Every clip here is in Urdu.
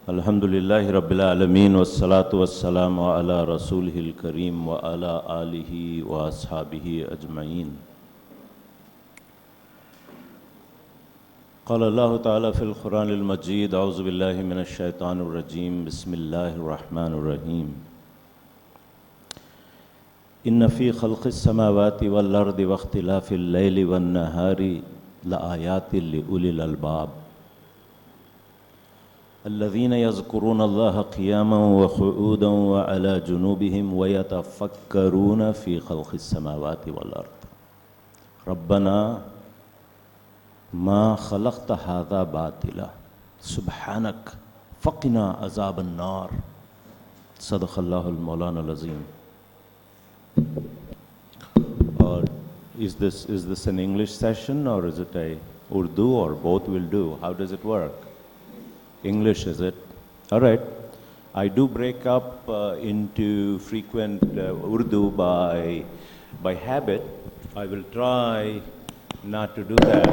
الحمدللہ رب العالمین والصلاة والسلام علی رسولہ الکریم وعلی آلہ واصحابہ اجمعین. قال اللہ تعالی فی القرآن المجید اعوذ باللہ من الشیطان الرجیم بسم اللہ الرحمن الرحیم. ان فی خلق السماوات والارض واختلاف اللیل والنہار لآیات لأولی الالباب الذين يذكرون الله قياما وقعودا وعلى جنوبهم ويتفكرون في خلق السماوات والأرض ربنا ما خلقت هذا باطلا سبحانك فقنا عذاب النار. صدق الله المولانا العظيم. Is this an English session or is it a Urdu or both will do? How does it work? English, is it? All right. I do break up into frequent Urdu by habit. I will try not to do that.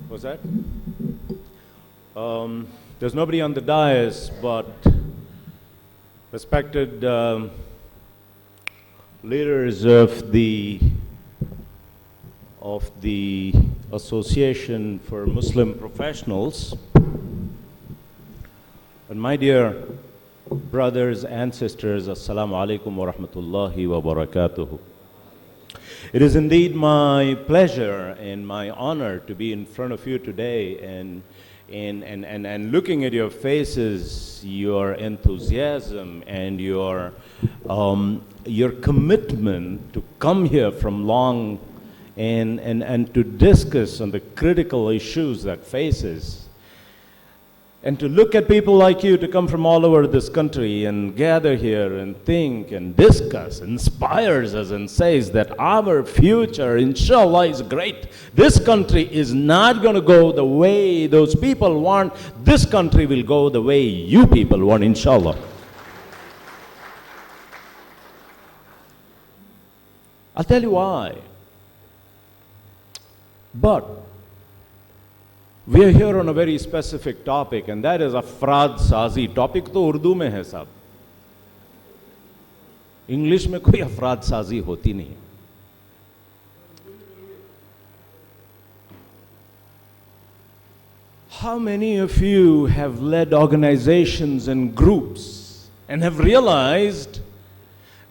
What's that? There's nobody on the dais, but respected leaders of the Association for Muslim Professionals, and my dear brothers and sisters, Assalamu alaikum wa rahmatullahi wa barakatuh. It is indeed my pleasure and my honor to be in front of you today and looking at your faces, your enthusiasm and your commitment to come here from long and to discuss on the critical issues that faces, and to look at people like you to come from all over this country and gather here and think and discuss inspires us and says that our future inshallah is great. This country is not going to go the way those people want. This country will go the way you people want, inshallah. I'll tell you why. But we are here on a very specific topic, and that is afraad sazi. Topic to Urdu mein hai sahab. English mein koi afraad sazi hoti nahi. How many of you have led organizations and groups and have realized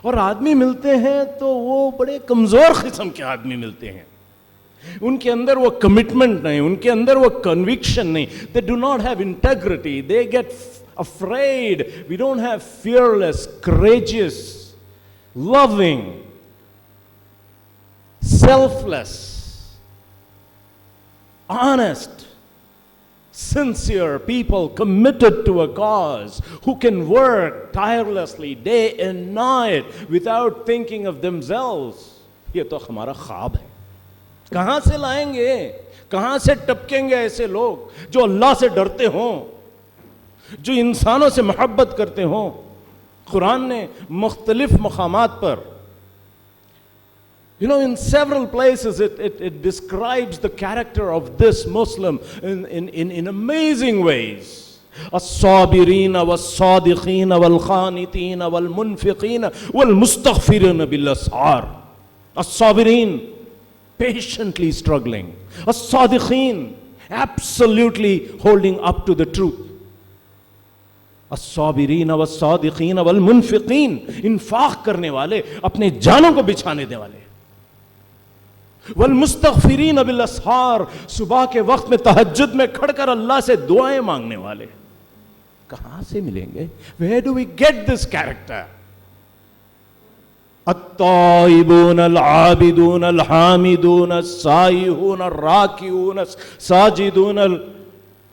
اور آدمی ملتے ہیں تو وہ بڑے کمزور قسم کے آدمی ملتے ہیں. ان کے اندر وہ کمٹمنٹ نہیں, ان کے اندر وہ کنوکشن نہیں. They do not have integrity. They get afraid. We don't have fearless, courageous, loving, selfless, honest, sincere people committed to a cause, who can work tirelessly day and night without thinking of themselves. یہ تو ہمارا خواب ہے. کہاں سے لائیں گے, کہاں سے ٹپکیں گے ایسے لوگ جو اللہ سے ڈرتے ہوں, جو انسانوں سے محبت کرتے ہوں. قرآن نے مختلف مقامات پر, in several places it describes the character of this Muslim in amazing ways. الصابرين والصادقين والقانتين والمنفقين والمستغفرين بالأسحار. الصابرين, patiently struggling. الصادقين, absolutely holding up to the truth. الصابرين والصادقين والمنفقين, انفاق کرنے والے, اپنے جانوں کو بچھانے دے والے. والمستغفرین بالاسحار, صبح کے وقت میں تہجد میں کھڑ کر اللہ سے دعائیں مانگنے والے. کہاں سے ملیں گے؟ Where do we get this character? التائبون العابدون الحامدون السائحون الراکعون الساجدون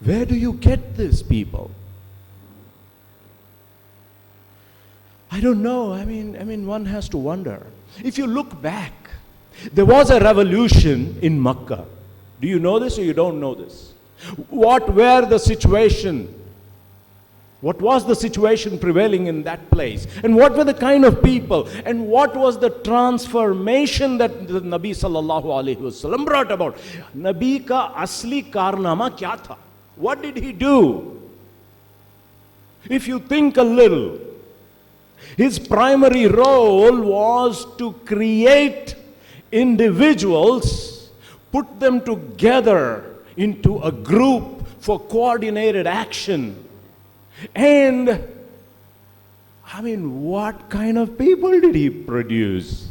Where do you get this, people? I don't know. I mean, one has to wonder. If you look back, there was a revolution in Makkah. Do you know this or you don't know this? What were the situation? What was the situation prevailing in that place? And what were the kind of people? And what was the transformation that the Nabi sallallahu alaihi wasallam brought about? Nabi ka asli karnama kya tha? What did he do? If you think a little, his primary role was to create individuals, put them together into a group for coordinated action. And I mean, what kind of people did he produce?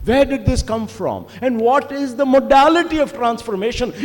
Where did this come from? And what is the modality of transformation?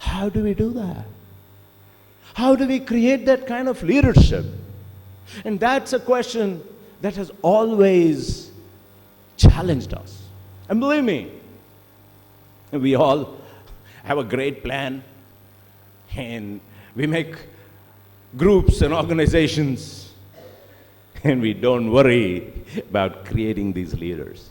How do we do that? How do we create that kind of leadership? And that's a question that has always challenged us. And believe me, we all have a great plan and we make groups and organizations and we don't worry about creating these leaders.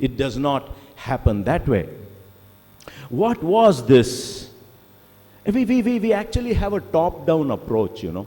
It does not happen that way. What was this? We actually have a top-down approach, you know.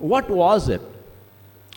What was it?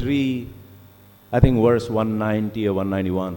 3, I think verse 190 or 191.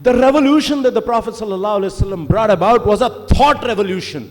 The revolution that the Prophet sallallahu alaihi wasallam brought about was a thought revolution.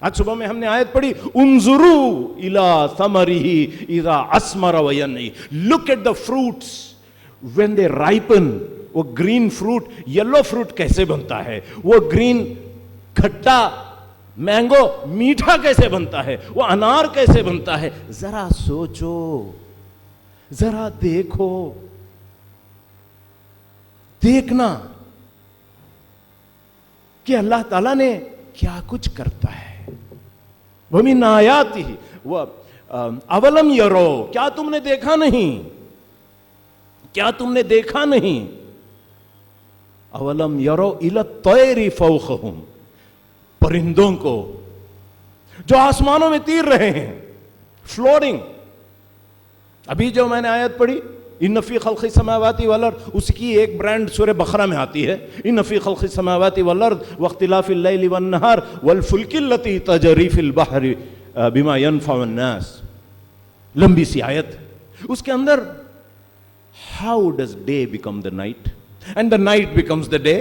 آج صبح میں ہم نے آیت پڑھی انظرو الی ثمرہ اذا اسمر وینعی. Look at the fruits when they ripen. وہ گرین فروٹ، یلو فروٹ کیسے بنتا ہے، وہ گرین کھٹا مینگو میٹھا کیسے بنتا ہے، وہ انار کیسے بنتا ہے. ذرا سوچو، ذرا دیکھو، دیکھنا کہ اللہ تعالیٰ نے کیا کچھ کرتا ہے. وَمِنْ آیَاتِهِ اَوَلَمْ يَرَوْا، کیا تم نے دیکھا نہیں، کیا تم نے دیکھا نہیں. اولم یرو الی الطیر فوقہم، پرندوں کو جو آسمانوں میں تیر رہے ہیں، فلورنگ. ابھی جو میں نے آیت پڑھی ان فی خلق السماوات والارض، اس کی ایک برانڈ سورہ بقرہ میں آتی ہے، ان فی خلق السماوات والارض واختلاف اللیل والنہار والفلک التی تجری فی البحر بما ينفع الناس. لمبی سی آیت، اس کے اندر how does day become the night and the night becomes the day?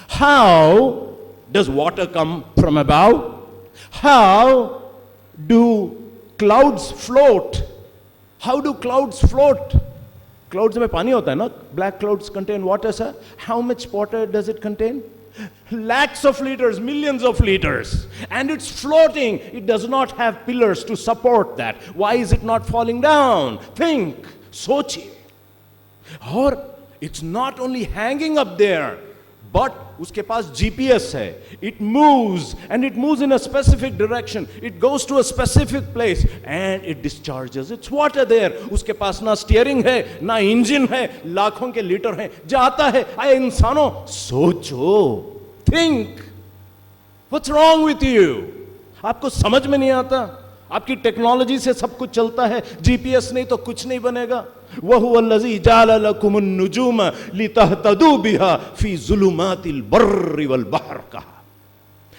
How does water come from above? How do clouds float? How do clouds float? Clouds mein pani hota hai na, black clouds contain water, sir. How much water does it contain? Lakhs of liters, millions of liters, and it's floating. It does not have pillars to support that. Why is it not falling down? Think, sochiye. اور it's not only hanging up there, but اس کے پاس GPS ہے. It moves and it moves in a specific direction. It goes to a specific place and it discharges its water there. اس کے پاس نہ سٹیئرنگ ہے، نہ انجن ہے، لاکھوں کے لیٹر ہیں، جاتا ہے. اے انسانوں سوچو، think. What's wrong with you? آپ کو سمجھ میں نہیں آتا؟ آپ کی ٹیکنالوجی سے سب کچھ چلتا ہے، جی پی ایس نہیں تو کچھ نہیں بنے گا. وَهُوَ الَّذِي جَعَلَ لَكُمُ النُّجُومَ لِتَهْتَدُوا بِهَا فِي ظُلُمَاتِ الْبَرِّ وَالْبَحْرِ كَهَا.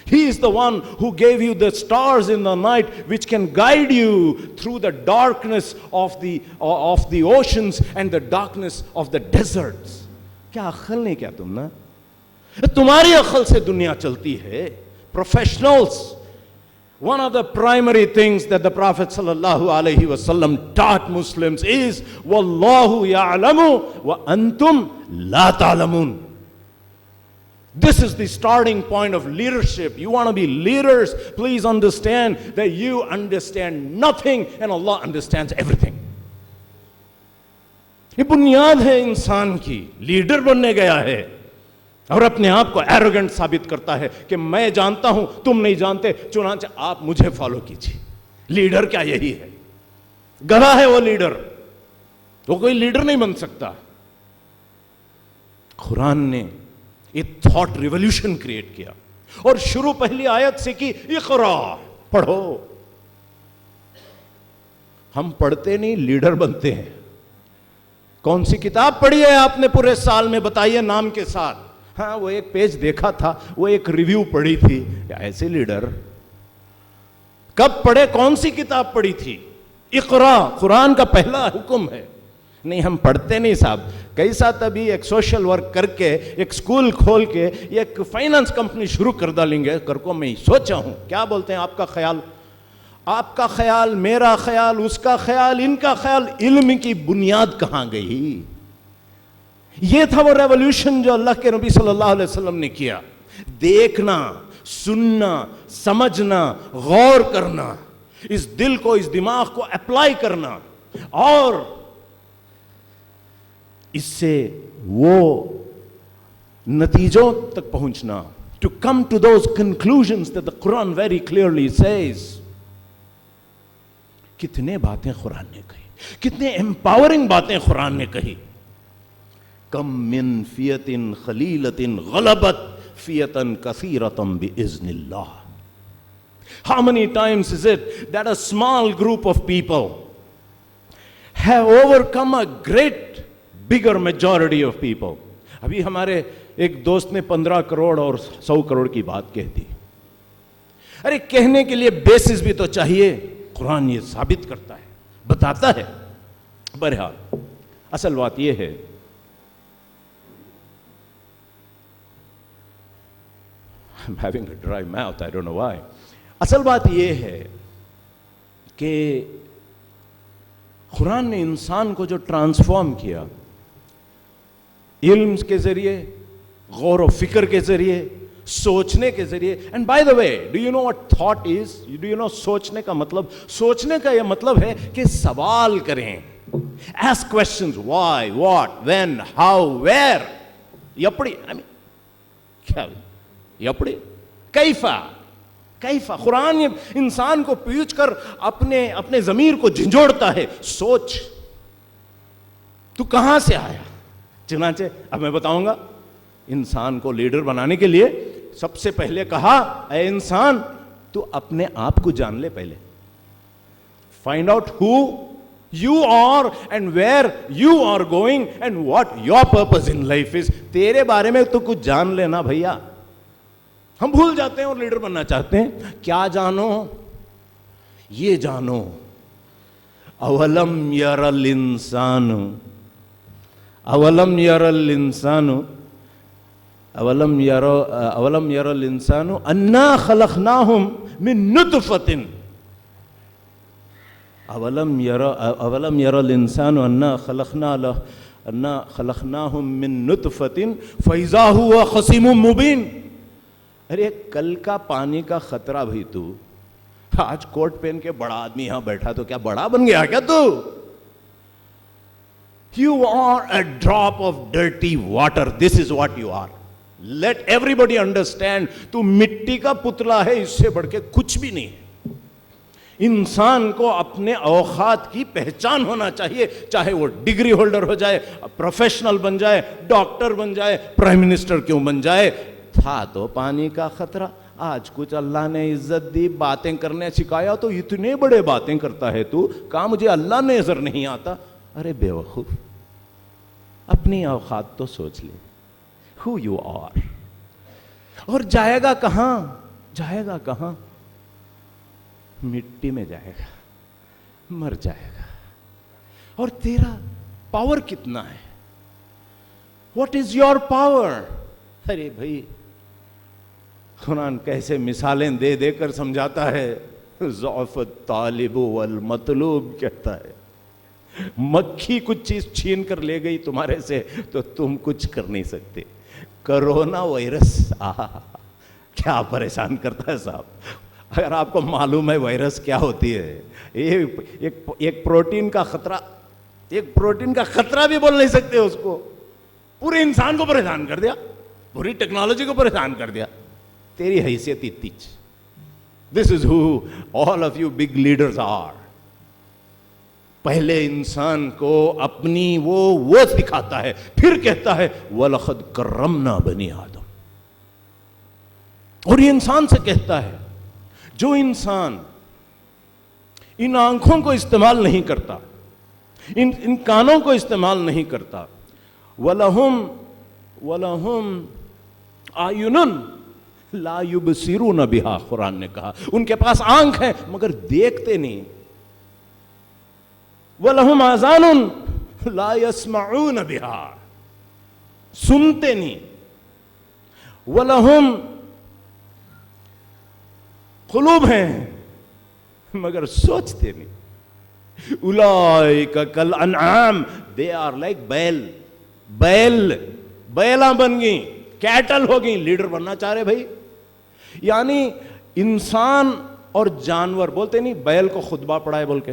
He is the one who gave you the stars in the night which can guide you through the darkness of the oceans and the darkness of the deserts. کیا عقل نہیں کیا تم نا؟ تمہاری عقل سے دنیا چلتی ہے. Professionals. One of the primary things that the Prophet sallallahu alaihi wasallam taught Muslims is wallahu ya'lamu wa antum la ta'lamun. This is the starting point of leadership. You want to be leaders, please understand that you understand nothing and Allah understands everything. یہ بنیاد ہے انسان کی. لیڈر بننے گیا ہے اور اپنے آپ کو ایروگنٹ ثابت کرتا ہے کہ میں جانتا ہوں تم نہیں جانتے، چنانچہ آپ مجھے فالو کیجیے. لیڈر کیا یہی ہے؟ گدھا ہے وہ لیڈر، وہ کوئی لیڈر نہیں بن سکتا. قرآن نے ایک تھاٹ ریولیوشن کریٹ کیا اور شروع پہلی آیت سے کی اقرا، پڑھو. ہم پڑھتے نہیں، لیڈر بنتے ہیں. کون سی کتاب پڑھی ہے آپ نے پورے سال میں؟ بتائیے نام کے ساتھ. ہاں وہ ایک پیج دیکھا تھا، وہ ایک ریویو پڑھی تھی. ایسے لیڈر کب پڑھے؟ کون سی کتاب پڑھی تھی؟ اقرا قرآن کا پہلا حکم ہے. نہیں ہم پڑھتے نہیں صاحب. کئی ساتھ ابھی ایک سوشل ورک کر کے ایک سکول کھول کے ایک فائنانس کمپنی شروع کر ڈالیں گے کر کو. میں سوچا ہوں کیا بولتے ہیں آپ کا خیال، آپ کا خیال، میرا خیال، اس کا خیال، ان کا خیال. علم کی بنیاد کہاں گئی؟ یہ تھا وہ ریولوشن جو اللہ کے نبی صلی اللہ علیہ وسلم نے کیا. دیکھنا، سننا، سمجھنا، غور کرنا، اس دل کو، اس دماغ کو اپلائی کرنا اور اس سے وہ نتیجوں تک پہنچنا. To come to those conclusions that the Quran very clearly says. کتنے باتیں قرآن نے کہی، کتنے empowering باتیں قرآن نے کہی. کم من فیت خلیلت غلبت فیتن کثیرتم بإذن اللہ. How many times is it that a small group of people have overcome a great bigger majority of people? ابھی ہمارے ایک دوست نے 15 کروڑ اور 100 کروڑ کی بات کہہ دی. ارے کہنے کے لیے بیسس بھی تو چاہیے. قرآن یہ ثابت کرتا ہے، بتاتا ہے. بہرحال اصل بات یہ ہے I'm having a dry mouth, I don't know why. اصل بات یہ ہے کہ قرآن نے انسان کو جو ٹرانسفارم کیا علم کے ذریعے، غور و فکر کے ذریعے، سوچنے کے ذریعے. And by the way, do you know what thought is? Do you know سوچنے کا مطلب؟ سوچنے کا یہ مطلب ہے کہ سوال کریں. Ask questions. Why, what, when, how, where. یپڑی کیا یپڑی کیفا. قرآن انسان کو پیچھ کر اپنے ضمیر کو جھنجھوڑتا ہے. سوچ تو کہاں سے آیا. چنانچہ اب میں بتاؤں گا، انسان کو لیڈر بنانے کے لیے سب سے پہلے کہا، اے انسان تو اپنے آپ کو جان لے پہلے. Find out who you are and where you are going and what your purpose in life is. تیرے بارے میں تو کچھ جان لینا بھیا. ہم بھول جاتے ہیں اور لیڈر بننا چاہتے ہیں. کیا جانو؟ یہ جانو، اولم یر الانسان انا خلقناہم من نطفۃ. اولم یر الانسان انا خلقناہم من نطفۃ فاذا هو خصیم مبین. ارے کل کا پانی کا خطرہ بھی تو آج کوٹ پہن کے بڑا آدمی یہاں بیٹھا تو کیا بڑا بن گیا کیا تو؟ You are a drop of dirty water. This is what you are. Let everybody understand. تو مٹی کا پتلا ہے، اس سے بڑھ کے کچھ بھی نہیں ہے. انسان کو اپنے اوقات کی پہچان ہونا چاہیے، چاہے وہ ڈگری ہولڈر ہو جائے، پروفیشنل بن جائے، ڈاکٹر بن جائے، پرائم منسٹر کیوں بن جائے. تھا تو پانی کا خطرہ، آج کچھ اللہ نے عزت دی، باتیں کرنے سکھایا تو اتنے بڑے باتیں کرتا ہے تو. کہا مجھے اللہ نظر نہیں آتا. ارے بے وقوف، اپنی اوقات تو سوچ لے. who you are. اور جائے گا کہاں؟ مٹی میں جائے گا، مر جائے گا. اور تیرا پاور کتنا ہے؟ What is your power? ارے بھائی قرآن کیسے مثالیں دے دے کر سمجھاتا ہے. ضعف الطالب والمطلوب کہتا ہے. مکھی کچھ چیز چھین کر لے گئی تمہارے سے تو تم کچھ کر نہیں سکتے. کرونا وائرس کیا پریشان کرتا ہے صاحب. اگر آپ کو معلوم ہے وائرس کیا ہوتی ہے، ایک پروٹین کا خطرہ بھی بول نہیں سکتے اس کو، پورے انسان کو پریشان کر دیا، پوری ٹیکنالوجی کو پریشان کر دیا. تیری حیثیت اتنی. This is who all of you big leaders are. پہلے انسان کو اپنی وہ دکھاتا ہے، پھر کہتا ہے وَلَقَدْ كَرَّمْنَا بَنِي آدم. اور یہ انسان سے کہتا ہے جو انسان ان آنکھوں کو استعمال نہیں کرتا، ان کانوں کو استعمال نہیں کرتا، وَلَهُمْ أَعْيُنٌ لَا يُبْصِرُونَ بِهَا. قرآن نے کہا ان کے پاس آنکھ ہے مگر دیکھتے نہیں. وَلَهُمْ آذَانٌ لَا يَسْمَعُونَ بِهَا. سنتے نہیں. وَلَهُمْ قلوب ہیں مگر سوچتے نہیں. اولئک کالانعام. they are like بیلاں بن گئی، کیٹل ہو گئی. لیڈر بننا چاہ رہے بھائی. یعنی انسان اور جانور بولتے نہیں بیل کو خطبہ پڑھائے بول کے.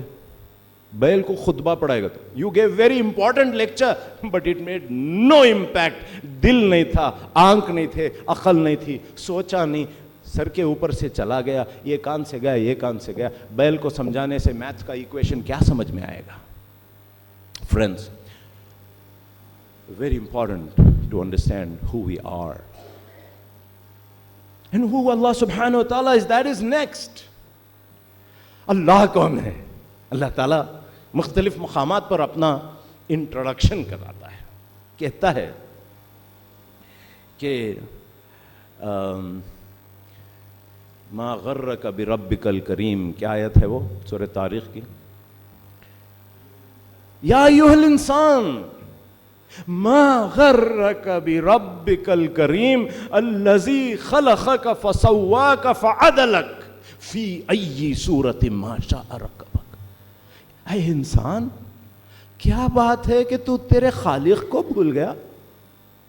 بیل کو خطبہ پڑھائے گا تو you give very important lecture but it made no impact. دل نہیں تھا، آنکھ نہیں تھے، عقل نہیں تھی، سوچا نہیں، سر کے اوپر سے چلا گیا. یہ کان سے گیا، یہ کان سے گیا. بیل کو سمجھانے سے میتھ کا ایکویشن کیا سمجھ میں آئے گا؟ Friends, very important to understand who we are and who Allah subhanahu wa ta'ala is. That is next. اللہ کون ہے؟ اللہ تعالیٰ مختلف مقامات پر اپنا انٹروڈکشن کراتا ہے. کہتا ہے کہ ما غرک بربک الکریم. کیا آیت ہے وہ؟ سورہ طارق کی. یا ایھا الانسان ما غرک بربک الکریم الذی خلقک فسواک فعدلک فی ای صورت ما شاء رکبک. اے انسان، کیا بات ہے کہ تو تیرے خالق کو بھول گیا؟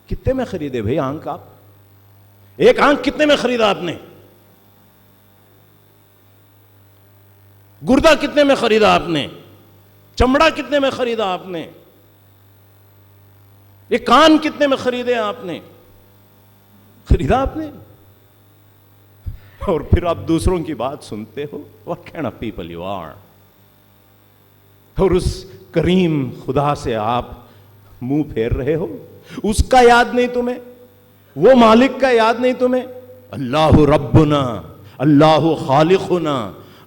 کتنے میں خریدے بھائی آنکھ آپ؟ ایک آنکھ کتنے میں خریدا آپ نے؟ گردہ کتنے میں خریدا آپ نے؟ چمڑا کتنے میں خریدا آپ نے؟ یہ کان کتنے میں خریدے آپ نے؟ خریدا آپ نے؟ اور پھر آپ دوسروں کی بات سنتے ہو. What kind of people you are. اور اس کریم خدا سے آپ منہ پھیر رہے ہو. اس کا یاد نہیں تمہیں؟ وہ مالک کا یاد نہیں تمہیں؟ اللہ ربنا، اللہ خالقنا،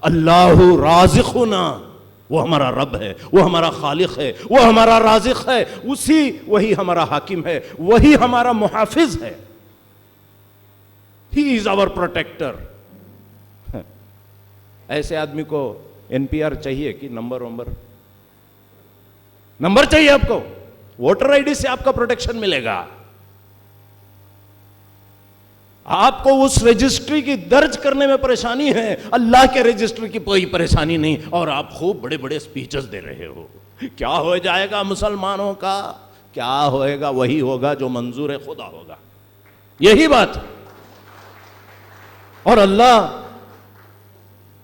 اللہ رازقنا. وہ ہمارا رب ہے، وہ ہمارا خالق ہے، وہ ہمارا رازق ہے، وہی ہمارا حاکم ہے، وہی ہمارا محافظ ہے. He is our protector. ایسے آدمی کو NPR چاہیے کہ نمبر چاہیے آپ کو؟ ووٹر آئی ڈی سے آپ کا پروٹیکشن ملے گا. آپ کو اس رجسٹری کی درج کرنے میں پریشانی ہے، اللہ کے رجسٹری کی کوئی پریشانی نہیں. اور آپ خوب بڑے بڑے سپیچز دے رہے ہو. کیا ہو جائے گا مسلمانوں کا؟ کیا ہوئے گا؟ وہی ہوگا جو منظور خدا ہوگا. یہی بات. اور اللہ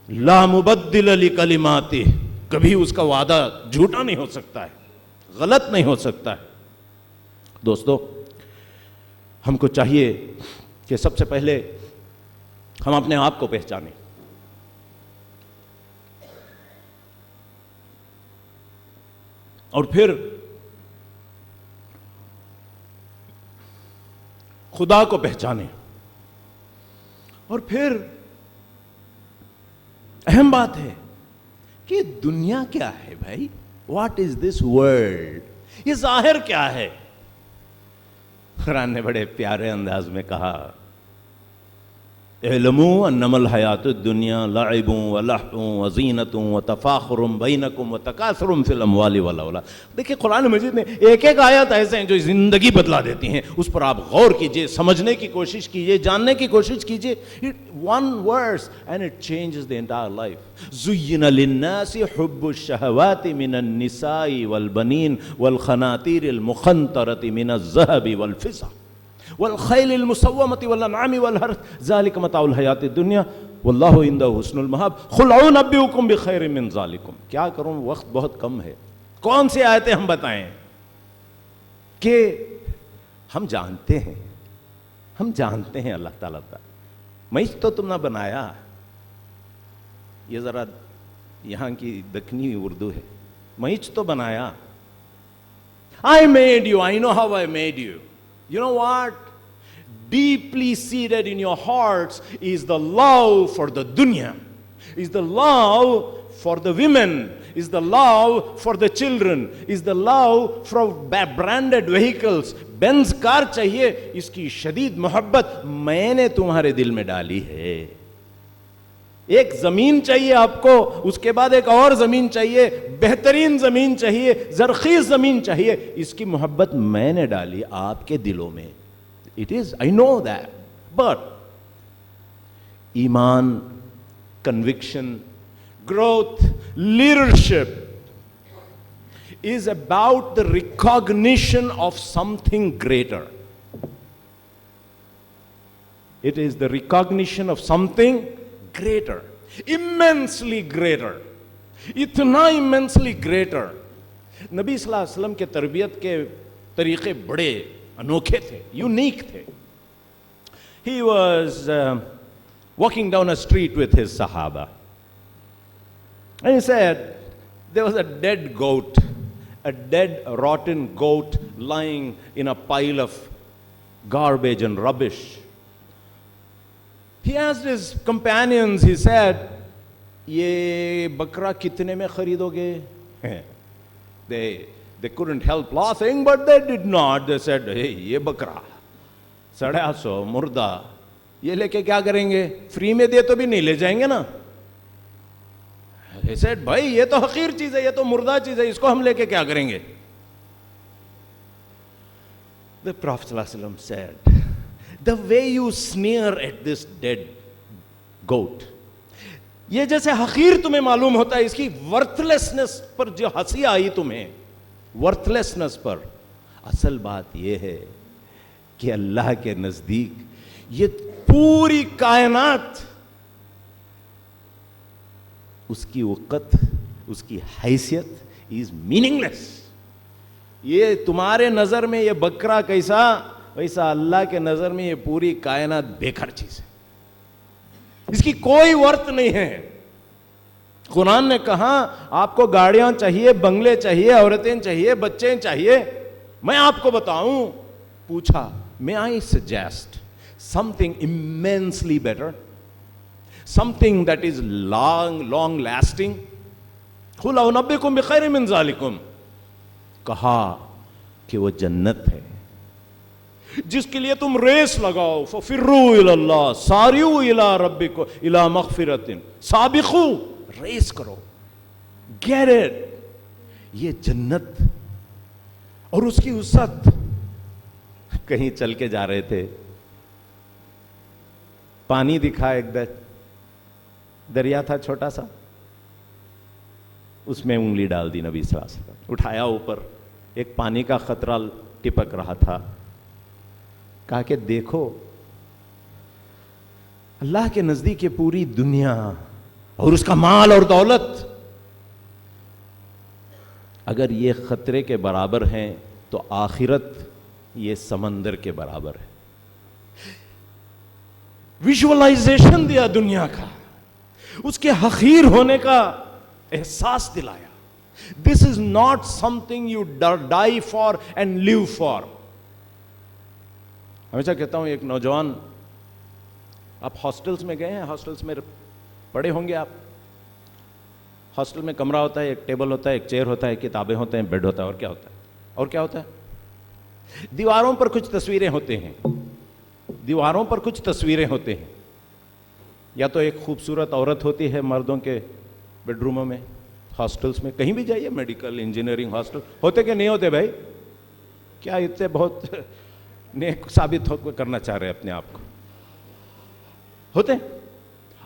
لا مبدل لکلماتہ، کبھی اس کا وعدہ جھوٹا نہیں ہو سکتا ہے، غلط نہیں ہو سکتا ہے. دوستو، ہم کو چاہیے کہ سب سے پہلے ہم اپنے آپ کو پہچانیں. اور پھر خدا کو پہچانیں. اور پھر اہم بات ہے کہ دنیا کیا ہے بھائی؟ What is this world? یہ ظاہر کیا ہے؟ قرآن نے بڑے پیارے انداز میں کہا، اعلموا انما الحیات الدنیا لعب ولہو وزینۃ وتفاخر بینکم وتکاثر فی الاموال والاولاد. دیکھیں قرآن مجید میں ایک ایک آیت ایسے ہیں جو زندگی بدلا دیتی ہیں. اس پر آپ غور کیجئے، سمجھنے کی کوشش کیجئے، جاننے کی کوشش کیجئے. One verse and it changes the entire life. زُيِّنَ لِلنَّاسِ حُبُّ الشَّهَوَاتِ مِنَ النِّسَاءِ وَالْبَنِينَ وَالْقَنَاطِيرِ الْمُقَنطَرَةِ مِنَ الذَّهَبِ والفضة والخيل المسومة والأنعام والحرث ذلك متاع الحیات الدنیا واللہ عنده حسن المآب قل أنبئکم بخیر من ذلکم. کیا کروں، وقت بہت کم ہے. کون سی آیتیں ہم بتائیں کہ ہم جانتے ہیں اللہ تعالیٰ کا معیشت تو تم نے بنایا. یہ ذرا یہاں کی دکنی اردو ہے. معیشت تو بنایا. I made you, I know how I made you. You know what? Deeply seated in your hearts is the love for the dunya, is the love for the women, is the love for the children, is the love for branded vehicles. Benz car چاہیے، اس کی شدید محبت میں نے تمہارے دل میں ڈالی ہے. ایک زمین چاہیے آپ کو، اس کے بعد ایک اور زمین چاہیے، بہترین زمین چاہیے، زرخیز زمین چاہیے. اس کی محبت میں نے ڈالی آپ کے دلوں میں. It is, I know that. But ایمان، conviction, growth, leadership is about the recognition of something greater. It is the recognition of something greater, immensely greater, اتنا immensely greater. نبی صلی اللہ علیہ وسلم کے تربیت کے طریقے بڑے انوکھے تھے، یونیک تھے. He was walking down a street with his Sahaba. And he said, there was a dead goat, a dead rotten goat lying in a pile of garbage and rubbish. He asked his companions, he said, یہ بکرا کتنے میں خریدو گے؟ They couldn't help laughing, but they did not. They said, hey, یہ بکرا 850 مردہ، یہ لے کے کیا کریں گے؟ فری میں دے تو بھی نہیں لے جائیں گے نا. He said, بھائی یہ تو حقیر چیز ہے، یہ تو مردہ چیز ہے، اس کو ہم لے کے کیا کریں گے؟ The Prophet ﷺ said, the way you sneer at this dead goat, یہ جیسے حقیر تمہیں معلوم ہوتا ہے، اس کی ورتھ لیسنس پر جو ہنسی آئی تمہیں، ورتھ لیسنس پر، اصل بات یہ ہے کہ اللہ کے نزدیک یہ پوری کائنات، اس کی وقت، اس کی حیثیت از میننگ لیس. یہ تمہارے نظر میں یہ بکرا کیسا، ویسا اللہ کے نظر میں یہ پوری کائنات بیکار چیز ہے، اس کی کوئی ورت نہیں ہے. قرآن نے کہا آپ کو گاڑیاں چاہیے، بنگلے چاہیے، عورتیں چاہیے، بچے چاہیے، میں آپ کو بتاؤں، پوچھا may I suggest something immensely better, something that is long lasting. قُلْ أُنَبِّئُكُمْ بِخَيْرٍ مِّن ذَلِكُمْ، کہا کہ وہ جنت ہے جس کے لیے تم ریس لگاؤ. فَفِرُّوا إِلَى اللَّهِ سَارِعُوا إِلَى رَبِّكُمْ إِلَى مَغْفِرَةٍ، سابقوا، ریس کرو، get it. یہ جنت اور اس کی وسعت. کہیں چل کے جا رہے تھے، پانی دکھا، ایک دریا تھا چھوٹا سا، اس میں انگلی ڈال دی نبی صلی اللہ علیہ وسلم، اٹھایا اوپر، ایک پانی کا قطرہ ٹپک رہا تھا. کہا کہ دیکھو اللہ کے نزدیک یہ پوری دنیا اور اس کا مال اور دولت اگر یہ خطرے کے برابر ہیں تو آخرت یہ سمندر کے برابر ہے. ویژولائزیشن دیا دنیا کا، اس کے حقیر ہونے کا احساس دلایا. This is not something you die for and live for. ہمیشہ کہتا ہوں، ایک نوجوان، آپ ہاسٹلس میں گئے ہیں، ہاسٹلس میں پڑھے ہوں گے آپ. ہاسٹل میں کمرہ ہوتا ہے، ایک ٹیبل ہوتا ہے، ایک چیئر ہوتا ہے، کتابیں ہوتے ہیں، بیڈ ہوتا ہے، اور کیا ہوتا ہے؟ اور کیا ہوتا ہے؟ دیواروں پر کچھ تصویریں ہوتے ہیں، دیواروں پر کچھ تصویریں ہوتے ہیں. یا تو ایک خوبصورت عورت ہوتی ہے مردوں کے بیڈ روموں میں، ہاسٹلس میں، کہیں بھی جائیے، میڈیکل، انجینئرنگ ہاسٹل ہوتے کہ نہیں ہوتے بھائی؟ کیا اتنے بہت نیک ثابت کرنا چاہ رہے اپنے آپ کو؟ ہوتے ہیں.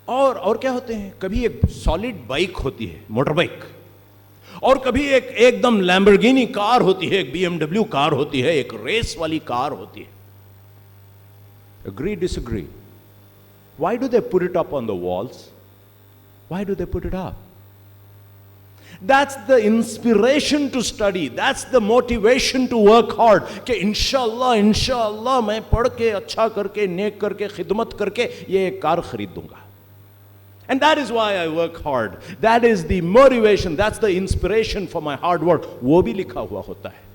اور کیا ہوتے ہیں؟ کبھی ایک سالڈ بائک ہوتی ہے، موٹر بائک، اور کبھی ایک دم لیمبرگینی کار ہوتی ہے، ایک بی ایم ڈبلیو کار ہوتی ہے، ایک ریس والی کار ہوتی ہے. Agree, disagree? Why do they put it up on the walls? Why do they put it up? That's the inspiration to study. That's the motivation to work hard. کہ انشاءاللہ میں پڑھ کے، اچھا کر کے، نیک کر کے، خدمت کر کے یہ ایک کار خرید دوں گا. And that is why I work hard. That is the motivation. That's the inspiration for my hard work. وہ بھی لکھا ہوا ہوتا ہے.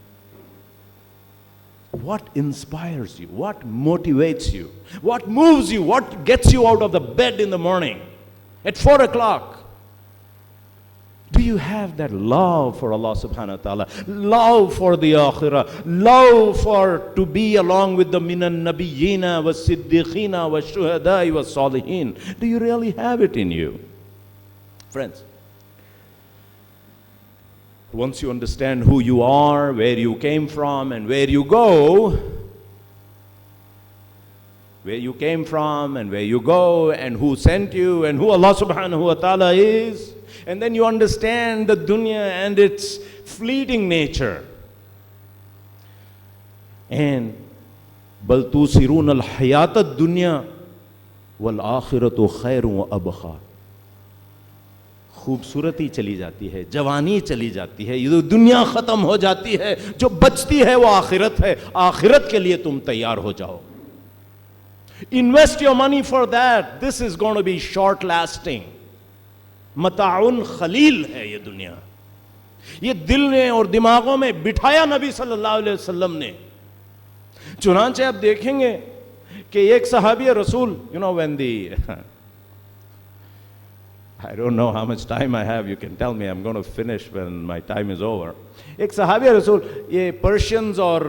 What inspires you? What motivates you? What moves you? What gets you out of the bed in the morning at 4 o'clock? Do you have that love for Allah subhanahu wa ta'ala? Love for the akhirah? Love for to be along with the minan nabiyyina wa siddiqina wa shuhada'i wa salihin? Do you really have it in you? Friends, once you understand who you are, where you came from, and where you go, and who sent you, and who Allah subhanahu wa ta'ala is, and then you understand the dunya and its fleeting nature. And بل توثرون الحیات الدنیا والآخرۃ خیر وابقی. خوبصورتی چلی جاتی ہے، جوانی چلی جاتی ہے، یہ دنیا ختم ہو جاتی ہے، جو بچتی ہے وہ آخرت ہے. آخرت کے لیے تم تیار ہو جاؤ. Invest your money for that. This is going to be short lasting. متاعن خلیل ہے یہ دنیا. یہ دل نے اور دماغوں میں بٹھایا نبی صلی اللہ علیہ وسلم نے. چنانچہ آپ دیکھیں گے کہ ایک صحابی رسول, when the I don't know how much time I have, you can tell me, I'm going to finish when my time is over. ایک صحابی رسول, یہ پرشینز اور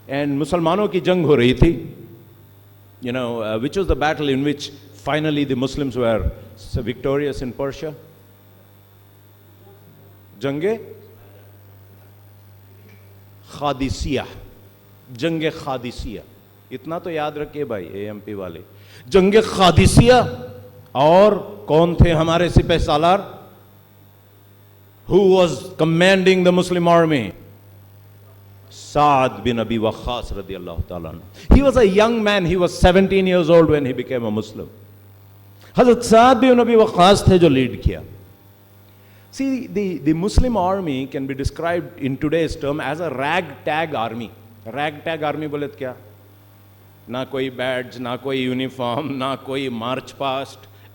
مسلمانوں کی جنگ ہو رہی تھی. Which was the battle in which finally the Muslims were victorious in Persia? جنگ قادسیہ. جنگ قادسیہ, اتنا تو یاد رکھیے بھائی اے ایم پی والے. جنگ قادسیہ اور کون تھے ہمارے سپہ سالار؟ Who was commanding the Muslim army? Sa'd bin Abi Waqqas radiyallahu ta'ala anhu. He was a young man. He was 17 years old when he became a Muslim. Hazrat Sa'd bin Abi Waqqas the jo lead kiya. See, the Muslim army can be described in today's term as a ragtag army. Ragtag army bole kya? Na koi badge, na koi uniform, na koi march past.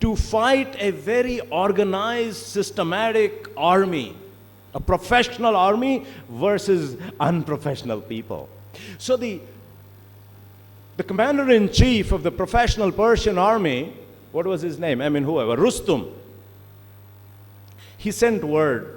to fight a very organized, systematic army, a professional army versus unprofessional people. So the commander-in-chief of the professional Persian army, what was his name? I mean, whoever, Rustum. He sent word,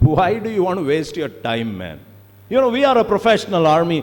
Why do you want to waste your time, man? You know, we are a professional army.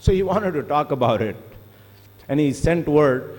So he wanted to talk about it. And he sent word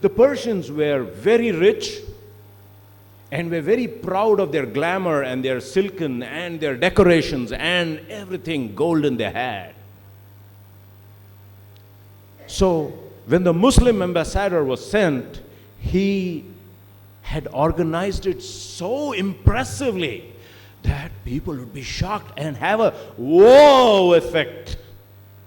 The Persians were very rich and were very proud of their glamour and their silken and their decorations and everything golden they had. So when the Muslim ambassador was sent, he had organized it so impressively that people would be shocked and have a wow effect.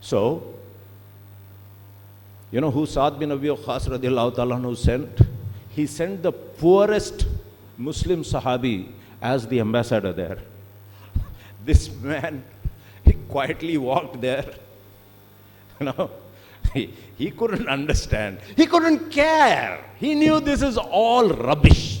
So, you know who Sa'd bin Abi Waqqas radiyallahu ta'ala anhu sent? He sent the poorest Muslim Sahabi as the ambassador there. This man, he quietly walked there. You know, he couldn't understand. He couldn't care. He knew this is all rubbish.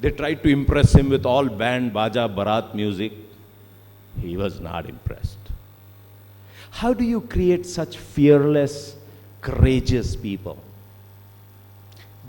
They tried to impress him with all band, baja, barat music. He was not impressed. How do you create such fearless, courageous people?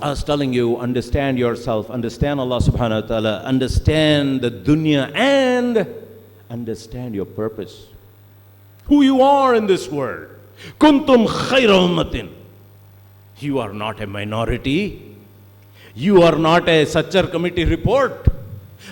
I was telling you, understand yourself, understand Allah subhanahu wa ta'ala, understand the dunya, and understand your purpose. Who you are in this world. Kuntum khayra ummatin. You are not a minority. You are not a Sachar committee report.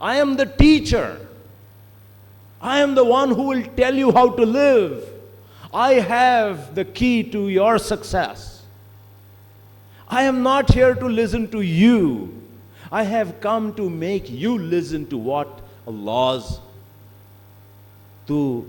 I am the teacher. I am the one who will tell you how to live. I have the key to your success. I am not here to listen to you. I have come to make you listen to what Allah's to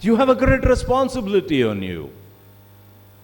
You have a great responsibility on you.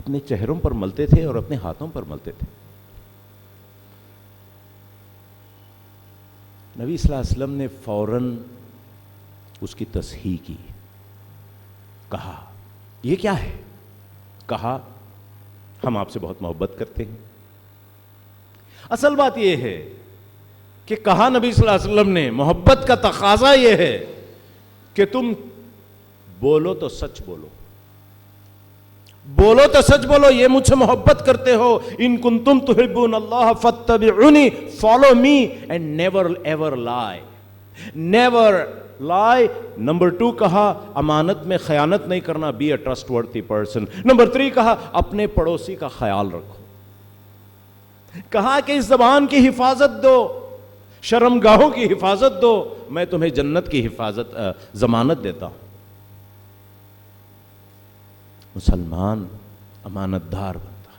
اپنے چہروں پر ملتے تھے اور اپنے ہاتھوں پر ملتے تھے. نبی صلی اللہ علیہ وسلم نے فوراً اس کی تصحیح کی. کہا یہ کیا ہے؟ کہا ہم آپ سے بہت محبت کرتے ہیں. اصل بات یہ ہے کہ کہا نبی صلی اللہ علیہ وسلم نے، محبت کا تقاضا یہ ہے کہ تم بولو تو سچ بولو، بولو تو سچ بولو، یہ مجھ سے محبت کرتے ہو. ان کنتم تحبون اللہ فاتبعونی، follow me and never ever lie, never lie. Number 2 کہا امانت میں خیانت نہیں کرنا، be a trustworthy person. Number 3 کہا اپنے پڑوسی کا خیال رکھو. کہا کہ اس زبان کی حفاظت دو، شرمگاہوں کی حفاظت دو، میں تمہیں جنت کی حفاظت ضمانت دیتا ہوں. مسلمان امانت دار بنتا.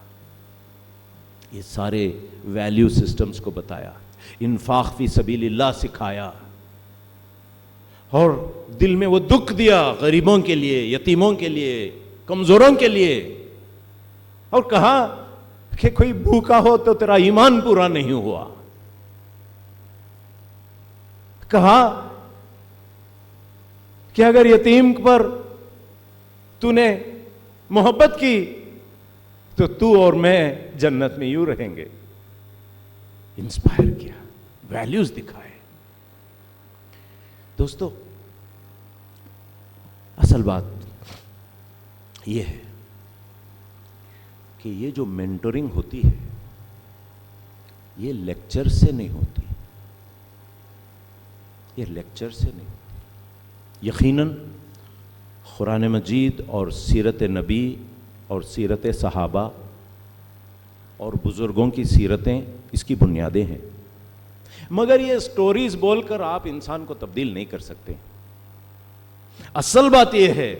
یہ سارے ویلیو سسٹمز کو بتایا، انفاق فی سبیل اللہ سکھایا، اور دل میں وہ دکھ دیا غریبوں کے لیے، یتیموں کے لیے، کمزوروں کے لیے. اور کہا کہ کوئی بھوکا ہو تو تیرا ایمان پورا نہیں ہوا. کہا کہ اگر یتیم پر تو نے محبت کی تو تو اور میں جنت میں یوں رہیں گے. انسپائر کیا، ویلیوز دکھائے. دوستو اصل بات یہ ہے کہ یہ جو مینٹورنگ ہوتی ہے یہ لیکچر سے نہیں ہوتی، یہ لیکچر سے نہیں ہوتی. یقیناً قرآن مجید اور سیرت نبی اور سیرت صحابہ اور بزرگوں کی سیرتیں اس کی بنیادیں ہیں، مگر یہ سٹوریز بول کر آپ انسان کو تبدیل نہیں کر سکتے. اصل بات یہ ہے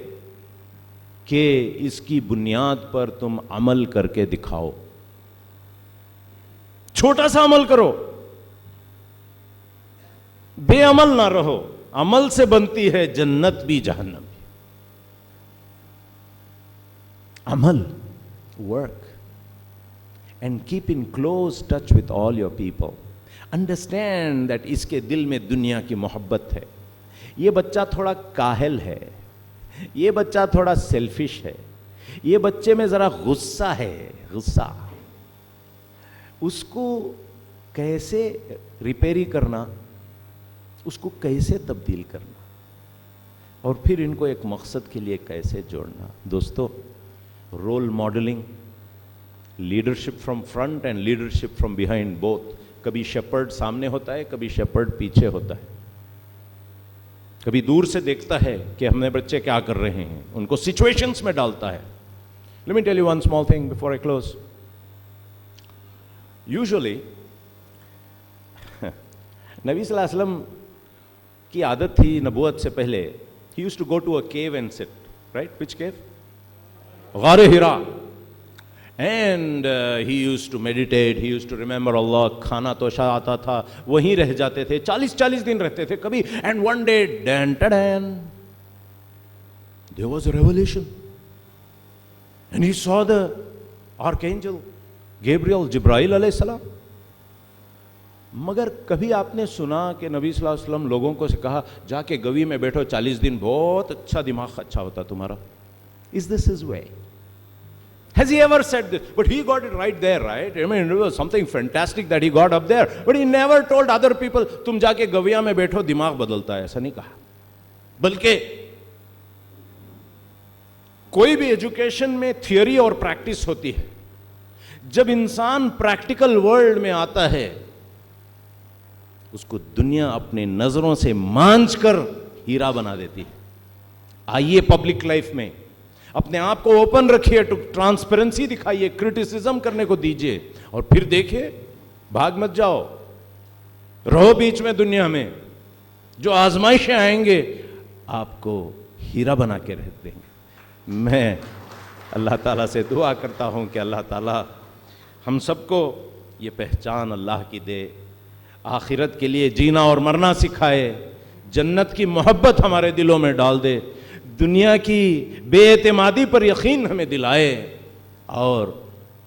کہ اس کی بنیاد پر تم عمل کر کے دکھاؤ. چھوٹا سا عمل کرو، بے عمل نہ رہو. عمل سے بنتی ہے جنت بھی جہنم بھی. عمل، work and keep in close touch with all your people. Understand that اس کے دل میں دنیا کی محبت ہے. یہ بچہ تھوڑا کاہل ہے، یہ بچہ تھوڑا سیلفش ہے، یہ بچے میں ذرا غصہ ہے، غصہ. اس کو کیسے ریپیری کرنا، اس کو کیسے تبدیل کرنا، اور پھر ان کو ایک مقصد کے لیے کیسے جوڑنا. دوستو role modelling, leadership from front and leadership from behind both. کبھی شیپرڈ سامنے ہوتا ہے، کبھی شیپرڈ پیچھے ہوتا ہے. کبھی دور سے دیکھتا ہے کہ ہم نے بچے کیا کر رہے ہیں، ان کو سچویشنز میں ڈالتا ہے. Let me tell you one small thing before I close. Usually نبی صلی اللہ علیہ وسلم کی عادت تھی نبوت سے پہلے. He used to go to a cave and sit. Right? Which cave? غار ہرا. And he used to meditate, he used to remember Allah. کھانا توشہ آتا تھا، وہیں رہ جاتے تھے، 40 دن رہتے تھے کبھی. And one day, there was a revelation. And he saw the archangel Gabriel, جبرائیل علیہ السلام. مگر کبھی آپ نے سنا کہ نبی صلی اللہ علیہ وسلم لوگوں کو سے کہا جا کے گوی میں بیٹھو 40 دن، بہت اچھا دماغ اچھا ہوتا تمہارا. Is this his way? Has he ever said this? But he got it right there, right? I mean, it was something fantastic that he got up there. But he never told other people, تم جا کے گویا میں بیٹھو دماغ بدلتا ہے. ایسا نہیں کہا. بلکہ کوئی بھی ایجوکیشن میں تھیوری اور پریکٹس ہوتی ہے. جب انسان پریکٹیکل ورلڈ میں آتا ہے اس کو دنیا اپنے نظروں سے مانچ کر ہیرا بنا دیتی ہے. آئیے پبلک لائف میں اپنے آپ کو اوپن رکھیے، ٹرانسپیرنسی دکھائیے، کرٹیسزم کرنے کو دیجیے، اور پھر دیکھیے، بھاگ مت جاؤ، رہو بیچ میں دنیا میں. جو آزمائشیں آئیں گے آپ کو ہیرا بنا کے رکھ دیں گے. میں اللہ تعالیٰ سے دعا کرتا ہوں کہ اللہ تعالیٰ ہم سب کو یہ پہچان اللہ کی دے، آخرت کے لیے جینا اور مرنا سکھائے، جنت کی محبت ہمارے دلوں میں ڈال دے، دنیا کی بے اعتمادی پر یقین ہمیں دلائے. اور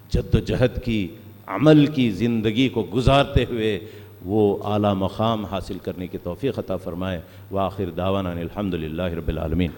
جد و جہد کی، عمل کی زندگی کو گزارتے ہوئے وہ اعلیٰ مقام حاصل کرنے کی توفیق عطا فرمائے۔ وآخر دعوانا الحمدللہ رب العالمین۔